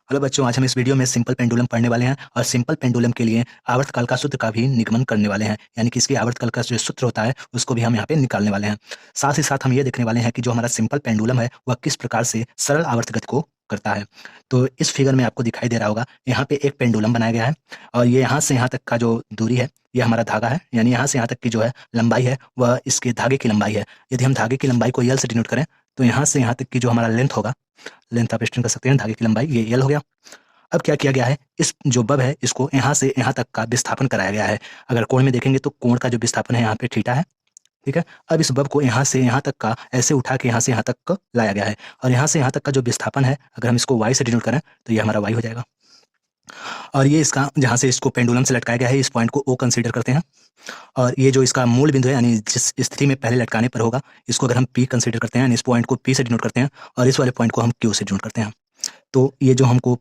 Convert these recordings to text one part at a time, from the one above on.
Hello बच्चों, आज हम इस वीडियो में सिंपल पेंडुलम पढ़ने वाले हैं और सिंपल पेंडुलम के लिए आवर्तकाल का सूत्र का भी निगमन करने वाले हैं। यानी कि इसके आवर्तकाल का जो सूत्र होता है उसको भी हम यहाँ पे निकालने वाले हैं। साथ ही साथ हम ये देखने वाले हैं कि जो हमारा सिंपल पेंडुलम है वह किस प्रकार से सरल आवर्त गति को करता है। तो इस फिगर में आपको दिखाई दे रहा होगा, यहाँ पे एक पेंडुलम बनाया गया है और ये यहाँ से यहाँ तक का जो दूरी है ये हमारा धागा है। यानी यहाँ से यहाँ तक की जो है लंबाई है वह इसके धागे की लंबाई है। यदि हम धागे की लंबाई को यल से डिनोट करें तो यहाँ से यहाँ तक की जो हमारा लेंथ होगा, लेंथ आप एस्टिमेट कर सकते हैं, धागे की लंबाई ये यल हो गया। अब क्या किया गया है, इस जो बब है इसको यहाँ से यहाँ तक का विस्थापन कराया गया है। अगर कोण में देखेंगे तो कोण का जो विस्थापन है यहाँ पे थीटा है, ठीक है। अब इस बब को यहाँ से यहाँ तक का ऐसे उठा के यहाँ से यहाँ तक का लाया गया है और यहाँ से यहाँ तक का जो विस्थापन है अगर हम इसको y से डिनोट करें तो ये हमारा y हो जाएगा। और ये इसका जहाँ से इसको पेंडुलम से लटकाया गया है इस पॉइंट को O कंसीडर करते हैं और ये जो इसका मूल बिंदु है यानी जिस स्थिति में पहले लटकाने पर होगा इसको अगर हम P कंसीडर करते हैं, यानी इस पॉइंट को P से डिनोट करते हैं और इस वाले पॉइंट को हम Q से डिनोट करते हैं। तो ये जो हमको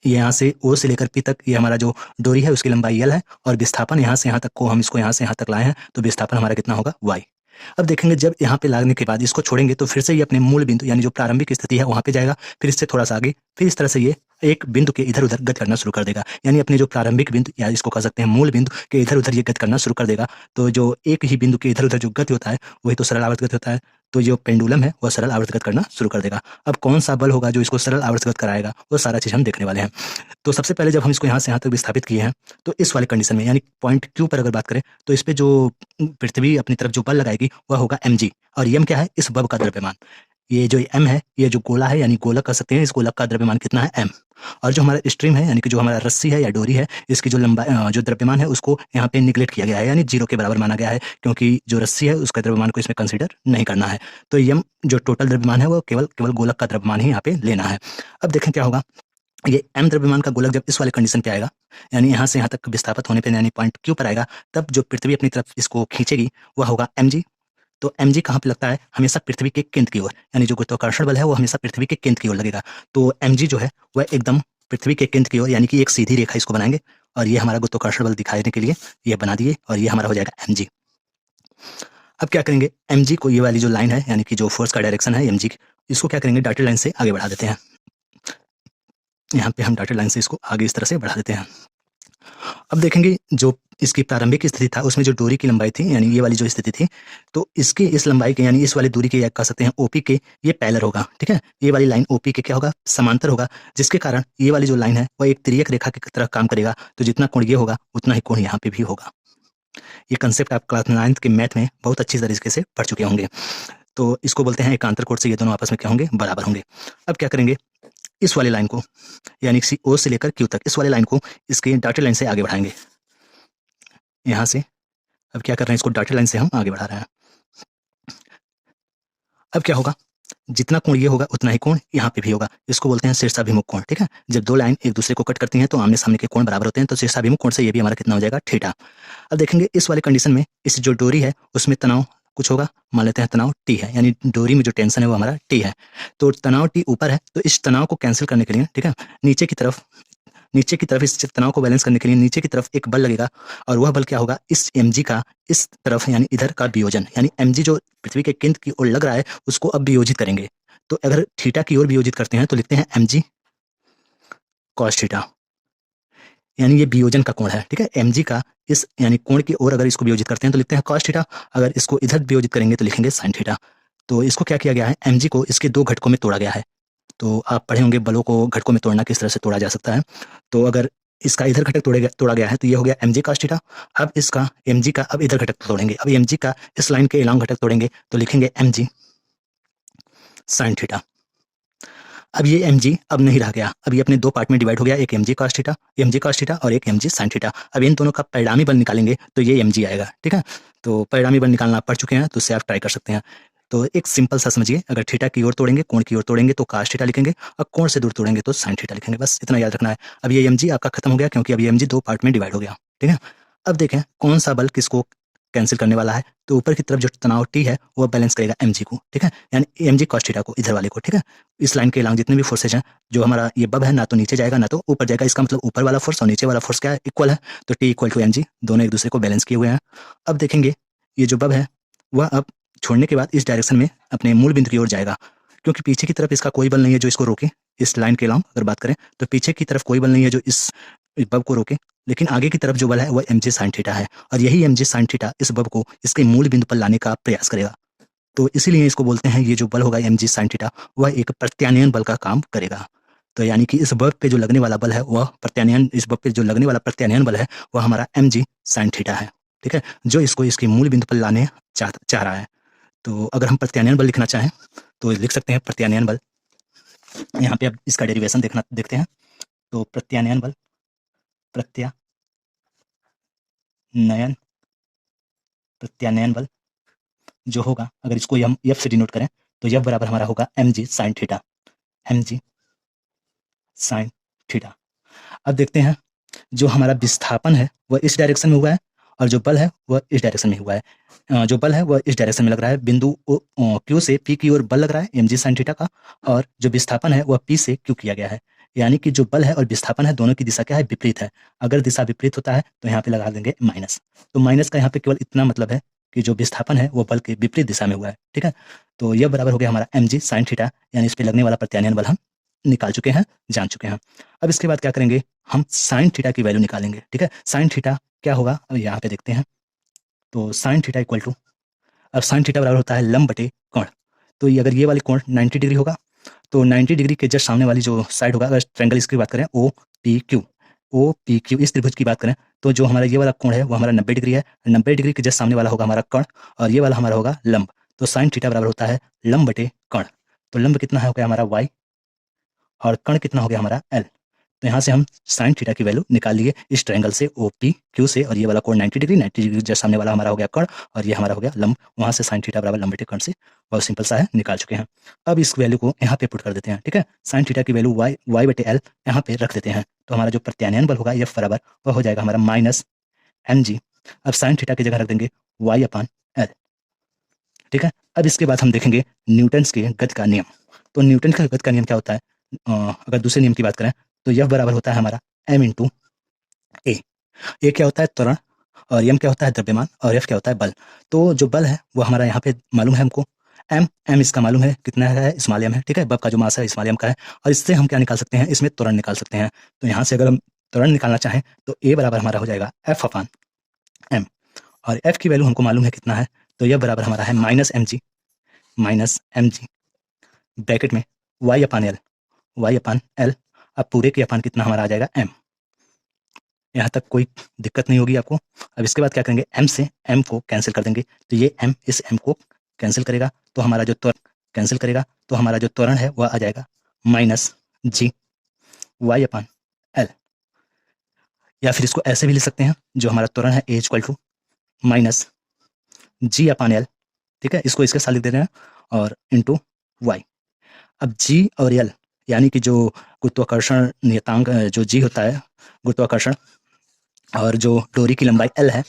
यहाँ से O से लेकर P तक ये हमारा जो डोरी है उसकी लंबाई L है और विस्थापन यहाँ से यहाँ तक को हम इसको यहाँ से यहाँ तक लाए हैं तो विस्थापन हमारा कितना होगा y। अब देखेंगे जब यहाँ पे लागने के बाद इसको छोड़ेंगे तो फिर से ये अपने मूल बिंदु यानी जो प्रारंभिक स्थिति है वहां पे जाएगा, फिर इससे थोड़ा सा आगे, फिर इस तरह से ये एक बिंदु के इधर उधर गति करना शुरू कर देगा। यानी अपने जो प्रारंभिक बिंदु या इसको कह सकते हैं मूल बिंदु के इधर उधर ये गति करना शुरू कर देगा। तो जो एक ही बिंदु के इधर उधर जो गति होता है वही तो सरल आवर्त गति होता है। तो जो पेंडुलम है वह सरल आवर्त गति करना शुरू कर देगा। अब कौन सा बल होगा जो इसको सरल आवर्त गति कराएगा वो सारा चीज हम देखने वाले हैं। तो सबसे पहले जब हम इसको यहाँ से यहाँ तक विस्थापित किए हैं तो इस वाले कंडीशन में यानी पॉइंट Q पर अगर बात करें तो इस पे जो पृथ्वी अपनी तरफ जो बल लगाएगी वह होगा mg और m क्या है, इस बब का द्रव्यमान। ये जो m है ये जो गोला है यानी गोलक कह सकते हैं, इस गोलक का द्रव्यमान कितना है m। और जो हमारा स्ट्रीम है यानी कि जो हमारा रस्सी है या डोरी है इसकी जो लंबाई जो द्रव्यमान है उसको यहाँ पे निगलेक्ट किया गया है यानी 0 के बराबर माना गया है, क्योंकि जो रस्सी है उसका द्रव्यमान को इसमें कंसीडर नहीं करना है। तो m जो टोटल द्रव्यमान है वो केवल गोलक का द्रव्यमान ही यहाँ पे लेना है। अब देखें क्या होगा, ये m द्रव्यमान का गोलक जब इस वाले कंडीशन पे आएगा यानी यहाँ से यहाँ तक विस्थापित होने पे यानी पॉइंट Q पर आएगा तब जो पृथ्वी अपनी तरफ इसको खींचेगी वह होगा mg। तो mg कहाँ पे लगता है, हमेशा पृथ्वी के केंद्र की ओर, यानी जो गुरुत्वाकर्षण बल है वो हमेशा पृथ्वी के केंद्र की ओर लगेगा। तो mg जो है वह एकदम पृथ्वी के केंद्र की ओर, यानी कि एक सीधी रेखा इसको बनाएंगे और ये हमारा गुरुत्वाकर्षण बल दिखाने के लिए ये बना दिए और ये हमारा हो जाएगा mg। अब क्या करेंगे, mg को ये वाली जो लाइन है यानी कि जो फोर्स का डायरेक्शन है mg, इसको क्या करेंगे डॉटेड लाइन से आगे बढ़ा देते हैं। यहाँ पे हम डॉटेड लाइन से इसको आगे इस तरह से बढ़ा देते हैं। अब देखेंगे जो इसकी प्रारंभिक स्थिति था उसमें जो डोरी की लंबाई थी यानी ये वाली जो स्थिति थी, तो इसकी इस लंबाई के यानी इस वाली दूरी के या कह सकते हैं ओपी के ये पैरेलल होगा, ठीक है। ये वाली लाइन ओपी के क्या होगा, समांतर होगा, जिसके कारण ये वाली जो लाइन है वह एक तिर्यक रेखा की तरह काम करेगा। तो जितना कोण ये होगा उतना ही कोण यहाँ पे भी होगा। ये कंसेप्ट आप क्लास 9th के मैथ में बहुत अच्छी तरीके से पढ़ चुके होंगे। तो इसको बोलते हैं एकांतर कोण से ये दोनों आपस में क्या होंगे, बराबर होंगे। अब क्या करेंगे, इस वाली लाइन को यानी O से लेकर Q तक इस वाली लाइन को इसके डॉटेड लाइन से आगे बढ़ाएंगे यहाँ से। अब क्या कर रहे हैं, इसको डॉटेड लाइन से हम आगे बढ़ा रहे हैं। अब क्या होगा, जितना कोण ये होगा उतना ही कोण यहाँ पे भी होगा, इसको बोलते हैं शीर्षाभिमुख कोण, ठीक है। जब दो लाइन एक दूसरे को कट करती हैं तो आमने सामने के कोण बराबर होते हैं, तो शीर्षाभिमुख कोण से ये भी हमारा कितना हो जाएगा, थीटा। अब देखेंगे इस वाले कंडीशन में इस जो डोरी है उसमें तनाव कुछ होगा, मान लेते हैं तनाव T है, यानी डोरी में जो टेंशन है वो हमारा T है। तो तनाव T ऊपर है तो इस तनाव को कैंसिल करने के लिए, ठीक है, नीचे की तरफ इस तनाव को बैलेंस करने के लिए नीचे की तरफ एक बल लगेगा और वह बल क्या होगा, इस mg का इस तरफ यानी इधर का वियोजन, यानी mg जो पृथ्वी के केंद्र की ओर लग रहा है उसको अब वियोजित करेंगे। तो अगर थीटा की ओर वियोजित करते हैं तो लिखते हैं mg cos थीटा, यानी ये वियोजन का कोण है, ठीक है। mg का इस यानी कोण की ओर अगर इसको वियोजित करते हैं तो लिखते हैं cos थीटा, अगर इसको इधर वियोजित करेंगे तो लिखेंगे sin थीटा। तो इसको क्या किया गया है, mg को इसके दो घटकों में तोड़ा गया है। तो आप पढ़े होंगे बलों को घटकों में तोड़ना किस तरह से तोड़ा जा सकता है। तो अगर इसका इधर घटक तोड़ा गया है तो ये हो गया mg cos थीटा। अब इसका mg का अब इधर घटक तोड़ेंगे, अब mg का इस लाइन के अलॉन्ग घटक तोड़ेंगे तो लिखेंगे mg sin थीटा। अब ये mg अब नहीं रह गया, अब ये अपने दो पार्ट में डिवाइड हो गया, एक mg cos थीटा और एक mg sin थीटा। अब इन दोनों का परिणामी बल निकालेंगे तो ये mg आएगा, ठीक है। तो परिणामी बल निकालना आप पढ़ चुके हैं तो उससे आप ट्राई कर सकते हैं। तो एक सिंपल सा समझिए, अगर थीटा की ओर तोड़ेंगे, कोण की ओर तोड़ेंगे तो cos थीटा लिखेंगे और कोण से दूर तोड़ेंगे तो sin थीटा लिखेंगे, बस इतना याद रखना है। अब ये mg आपका खत्म हो गया क्योंकि अब ये mg दो पार्ट में डिवाइड हो गया, ठीक है। अब देखें कौन सा बल किसको कैंसिल करने वाला है, तो ऊपर की तरफ जो तनाव T है वो बैलेंस करेगा mg को, ठीक है, यानी mg cos थीटा को, इधर वाले को, ठीक है। इस लाइन के अलॉन्ग जितने भी फोर्सेज हैं, जो हमारा ये बब है ना तो नीचे जाएगा ना तो ऊपर जाएगा, इसका मतलब ऊपर वाला फोर्स और नीचे वाला फोर्स क्या है, इक्वल है। तो T इक्वल टू mg, दोनों एक दूसरे को बैलेंस किए हुए हैं। अब देखेंगे ये जो बब है वह अब छोड़ने के बाद इस डायरेक्शन में अपने मूल बिंदु की ओर जाएगा, क्योंकि पीछे की तरफ इसका कोई बल नहीं है जो इसको रोके। इस लाइन के अलावा अगर बात करें तो पीछे की तरफ कोई बल नहीं है जो इस बब को रोके, लेकिन आगे की तरफ जो बल है वह mg sin थीटा है, और यही mg sin थीटा इस बब को इसके मूल बिंदु पर लाने का प्रयास करेगा। तो इसीलिए इसको बोलते हैं, ये जो बल होगा mg sin थीटा वह एक प्रत्यानयन बल का काम करेगा। तो यानी कि इस बब पे जो लगने वाला बल है वह प्रत्यानयन, इस बब पे जो लगने वाला प्रत्यानयन बल है वह हमारा mg sin थीटा है, ठीक है, जो इसको इसके मूल बिंदु पर लाने चाह रहा है। तो अगर हम प्रत्यानयन बल लिखना चाहें तो लिख सकते हैं प्रत्यानयन बल। यहाँ पे अब इसका डेरिवेशन देखते हैं। तो प्रत्यानयन बल, प्रत्यानयन बल जो होगा, अगर इसको हम एफ से डिनोट करें तो एफ बराबर हमारा होगा mg sin theta, mg sin theta. अब देखते हैं, जो हमारा विस्थापन है वह इस डायरेक्शन में हुआ है और जो बल है वह इस डायरेक्शन में हुआ है। जो बल है वह इस डायरेक्शन में लग रहा है, बिंदु Q से P की ओर बल लग रहा है mg sin थीटा का, और जो विस्थापन है वह P से Q किया गया है। यानी कि जो बल है और विस्थापन है दोनों की दिशा क्या है, विपरीत है। अगर दिशा विपरीत होता है तो यहाँ पे लगा देंगे माइनस। तो माइनस का यहाँ पे केवल इतना मतलब है कि जो विस्थापन है वो बल के विपरीत दिशा में हुआ है, ठीक है। तो यह बराबर हो गया हमारा mg sin थीटा, यानी इस पे लगने वाला प्रत्यानयन बल हम निकाल चुके हैं, जान चुके हैं। अब इसके बाद क्या करेंगे, हम साइन थीटा की वैल्यू निकालेंगे, ठीक है। साइन थीटा क्या होगा, अब यहाँ पे देखते हैं। तो साइन थीटा इक्वल टू, अब साइन थीटा बराबर होता है लंब बटे कोण। तो ये अगर ये वाली कोण 90 डिग्री होगा तो 90 डिग्री के जस्ट सामने वाली जो साइड होगा, अगर ट्रायंगल इसकी बात करें OPQ, इस त्रिभुज की बात करें तो जो हमारा ये वाला कोण है वो हमारा 90 डिग्री है। 90 डिग्री के जस्ट सामने वाला होगा हमारा कोण और ये वाला हमारा होगा लंब। तो साइन थीटा बराबर होता है लंब बटे कोण। तो लंब कितना है, हो गया हमारा y, और कण कितना हो गया हमारा L। तो यहाँ से हम साइन थीटा की वैल्यू निकाल लिए इस ट्रायंगल से OPQ से, और ये वाला कोण 90 डिग्री जस्ट सामने वाला हमारा हो गया कण और ये हमारा हो गया लंब। वहाँ से साइन थीटा बराबर लंब बटे कण से बहुत सिंपल सा है, निकाल चुके हैं। अब इस वैल्यू को यहाँ पे पुट कर देते हैं, ठीक है। साइन थीटा की वैल्यू y बटे L यहाँ पे रख देते हैं। तो हमारा जो प्रत्यानयन बल होगा F बराबर वह हो जाएगा हमारा माइनस mg। अब साइन थीटा की जगह रख देंगे y/L, ठीक है। अब इसके बाद हम देखेंगे न्यूटन के गति का नियम। तो न्यूटन का गति का नियम क्या होता है, अगर दूसरे नियम की बात करें तो यह बराबर होता है हमारा m इंटू ए। ए क्या होता है, त्वरण, और m क्या होता है, द्रव्यमान, और f क्या होता है, बल। तो जो बल है वो हमारा यहाँ पे मालूम है हमको, m इसका मालूम है कितना है, स्मॉल m है, ठीक है। बब का जो मास है स्मॉल m का है, और इससे हम क्या निकाल सकते हैं, इसमें त्वरण निकाल सकते हैं। तो यहाँ से अगर हम त्वरण निकालना चाहें तो a बराबर हमारा हो जाएगा F/m, और f की वैल्यू हमको मालूम है कितना है, तो यह बराबर हमारा है माइनस mg ब्रैकेट में y/L। अब पूरे के अपान कितना हमारा आ जाएगा m। यहाँ तक कोई दिक्कत नहीं होगी आपको। अब इसके बाद क्या करेंगे, m से m को कैंसिल कर देंगे, तो ये m इस m को कैंसिल करेगा, तो हमारा जो त्वरण कैंसिल करेगा, तो हमारा जो त्वरण है वह आ जाएगा माइनस g y/L। या फिर इसको ऐसे भी लिख सकते हैं, जो हमारा त्वरण है a = माइनस g/L, ठीक है। इसको इसके साथ लिख दे रहे हैं और इंटू y। अब g और l यानी कि जो गुरुत्वाकर्षण नियतांक जो g होता है गुरुत्वाकर्षण, और जो डोरी की लंबाई l है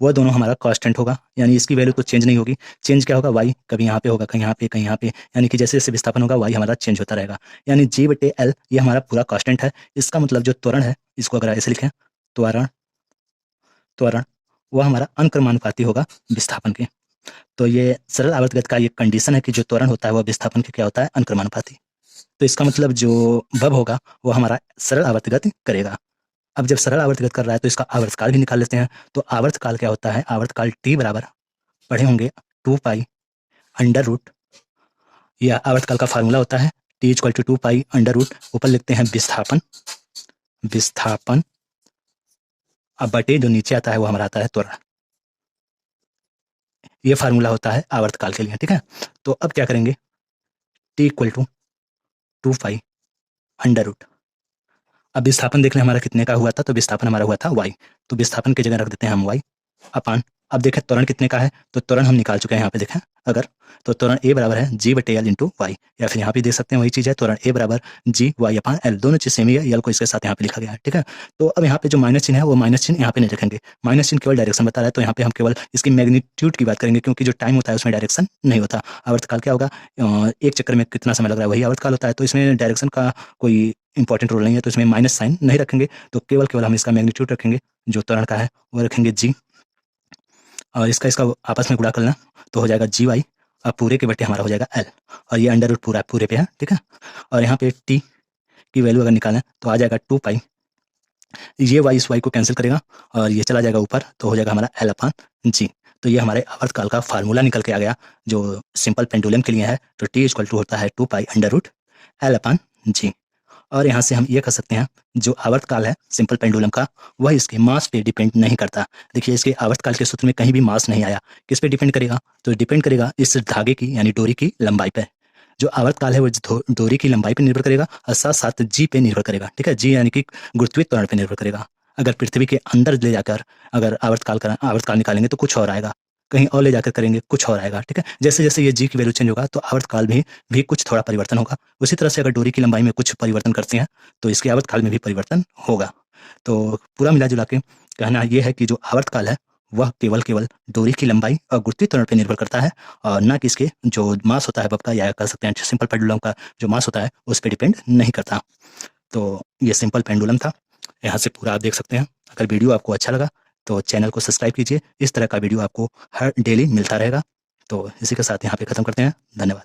वह दोनों हमारा कांस्टेंट होगा, यानी इसकी वैल्यू तो चेंज नहीं होगी। चेंज क्या होगा, y कभी यहाँ पे होगा, कहीं यहाँ पे, कहीं यहाँ पे, यानी कि जैसे जैसे विस्थापन होगा y हमारा चेंज होता रहेगा। यानी g/L ये हमारा पूरा कांस्टेंट है। इसका मतलब जो त्वरण है, इसको अगर ऐसे लिखें, त्वरण वह हमारा अनुक्रमानुपाती होगा विस्थापन के। तो ये सरल आवर्त गति का ये कंडीशन है कि जो त्वरण होता है वह विस्थापन के क्या होता है, अनुक्रमानुपाती। तो इसका मतलब जो बब होगा वो हमारा सरल आवर्त गति करेगा। अब जब सरल आवर्त गति कर रहा है तो इसका आवर्तकाल भी निकाल लेते हैं। तो आवर्तकाल क्या होता है, आवर्तकाल t बराबर पढ़े होंगे 2π√, यह आवर्तकाल का फार्मूला होता है t = 2π√। ऊपर लिखते हैं विस्थापन, अब बटे जो नीचे आता है वो हमारा आता है त्वरण। ये फार्मूला होता है आवर्तकाल के लिए, ठीक है। तो अब क्या करेंगे, t = 2π√। अब विस्थापन देख लें हमारा कितने का हुआ था, तो विस्थापन हमारा हुआ था y। तो विस्थापन की जगह रख देते हैं हम y अपान, अब देखें त्वरण कितने का है, तो त्वरण हम निकाल चुके हैं यहाँ पे देखें अगर, तो त्वरण a बराबर है g/L इंटू y, या फिर यहाँ पे देख सकते हैं वही चीज़ है, त्वरण a बराबर GY/L, दोनों चीज़ सेम ही है। L को इसके साथ यहाँ पे लिखा गया है, ठीक है। तो अब यहाँ पे जो माइनस चिन्ह है वो माइनस चिन्ह यहाँ पे नहीं रखेंगे, माइनस चिन्ह केवल डायरेक्शन बता रहा है। तो यहाँ पे हम केवल इसकी मैग्नीट्यूड की बात करेंगे, क्योंकि जो टाइम होता है उसमें डायरेक्शन नहीं होता। आवर्तकाल क्या होगा, एक चक्कर में कितना समय लग रहा है वही आवर्तकाल होता है, तो इसमें डायरेक्शन का कोई इंपॉर्टेंट रोल नहीं है, तो इसमें माइनस साइन नहीं रखेंगे। तो केवल हम इसका मैग्नीट्यूड रखेंगे, जो त्वरण का है वो रखेंगे g, और इसका आपस में गुणा करना तो हो जाएगा GY, अब पूरे के बट्टे हमारा हो जाएगा एल, और ये अंडर रूट पूरा पूरे पे है, ठीक है। और यहाँ पे टी की वैल्यू अगर निकालें तो आ जाएगा 2 पाई, ये वाई इस वाई को कैंसिल करेगा और ये चला जाएगा ऊपर, तो हो जाएगा हमारा एल अपान जी। तो ये हमारे आवर्तकाल का फार्मूला निकल के आ गया जो सिंपल पेंडुलम के लिए है। तो टी इक्वल टू होता है 2 पाई अंडर रूट एल अपान जी। और यहाँ से हम ये कह सकते हैं जो आवर्तकाल है सिंपल पेंडुलम का, वह इसके मास पे डिपेंड नहीं करता। देखिए इसके आवर्तकाल के सूत्र में कहीं भी मास नहीं आया, किस पे डिपेंड करेगा, तो डिपेंड करेगा इस धागे की यानी डोरी की लंबाई पर। जो आवर्तकाल है वो डोरी की लंबाई पर निर्भर करेगा और साथ साथ जी पे निर्भर करेगा, ठीक है। जी यानी कि गुरुत्वीय त्वरण पे निर्भर करेगा। अगर पृथ्वी के अंदर ले जाकर अगर आवर्तकाल निकालेंगे तो कुछ और आएगा, कहीं और ले जाकर करेंगे कुछ और आएगा, ठीक है। जैसे जैसे ये जी की वैल्यू चेंज होगा तो आवर्तकाल भी कुछ थोड़ा परिवर्तन होगा। उसी तरह से अगर डोरी की लंबाई में कुछ परिवर्तन करते हैं तो इसके आवर्तकाल में भी परिवर्तन होगा। तो पूरा मिला जुला के कहना ये है कि जो आवर्तकाल है वह केवल केवल डोरी की लंबाई और गुरुत्वीय त्वरण पर निर्भर करता है, और ना कि इसके जो मास होता है बब का, या कह सकते हैं सिंपल पेंडुलम का जो मास होता है उस पर डिपेंड नहीं करता। तो ये सिंपल पेंडुलम था, यहाँ से पूरा आप देख सकते हैं। अगर वीडियो आपको अच्छा लगा तो चैनल को सब्सक्राइब कीजिए, इस तरह का वीडियो आपको हर डेली मिलता रहेगा। तो इसी के साथ यहाँ पे ख़त्म करते हैं, धन्यवाद।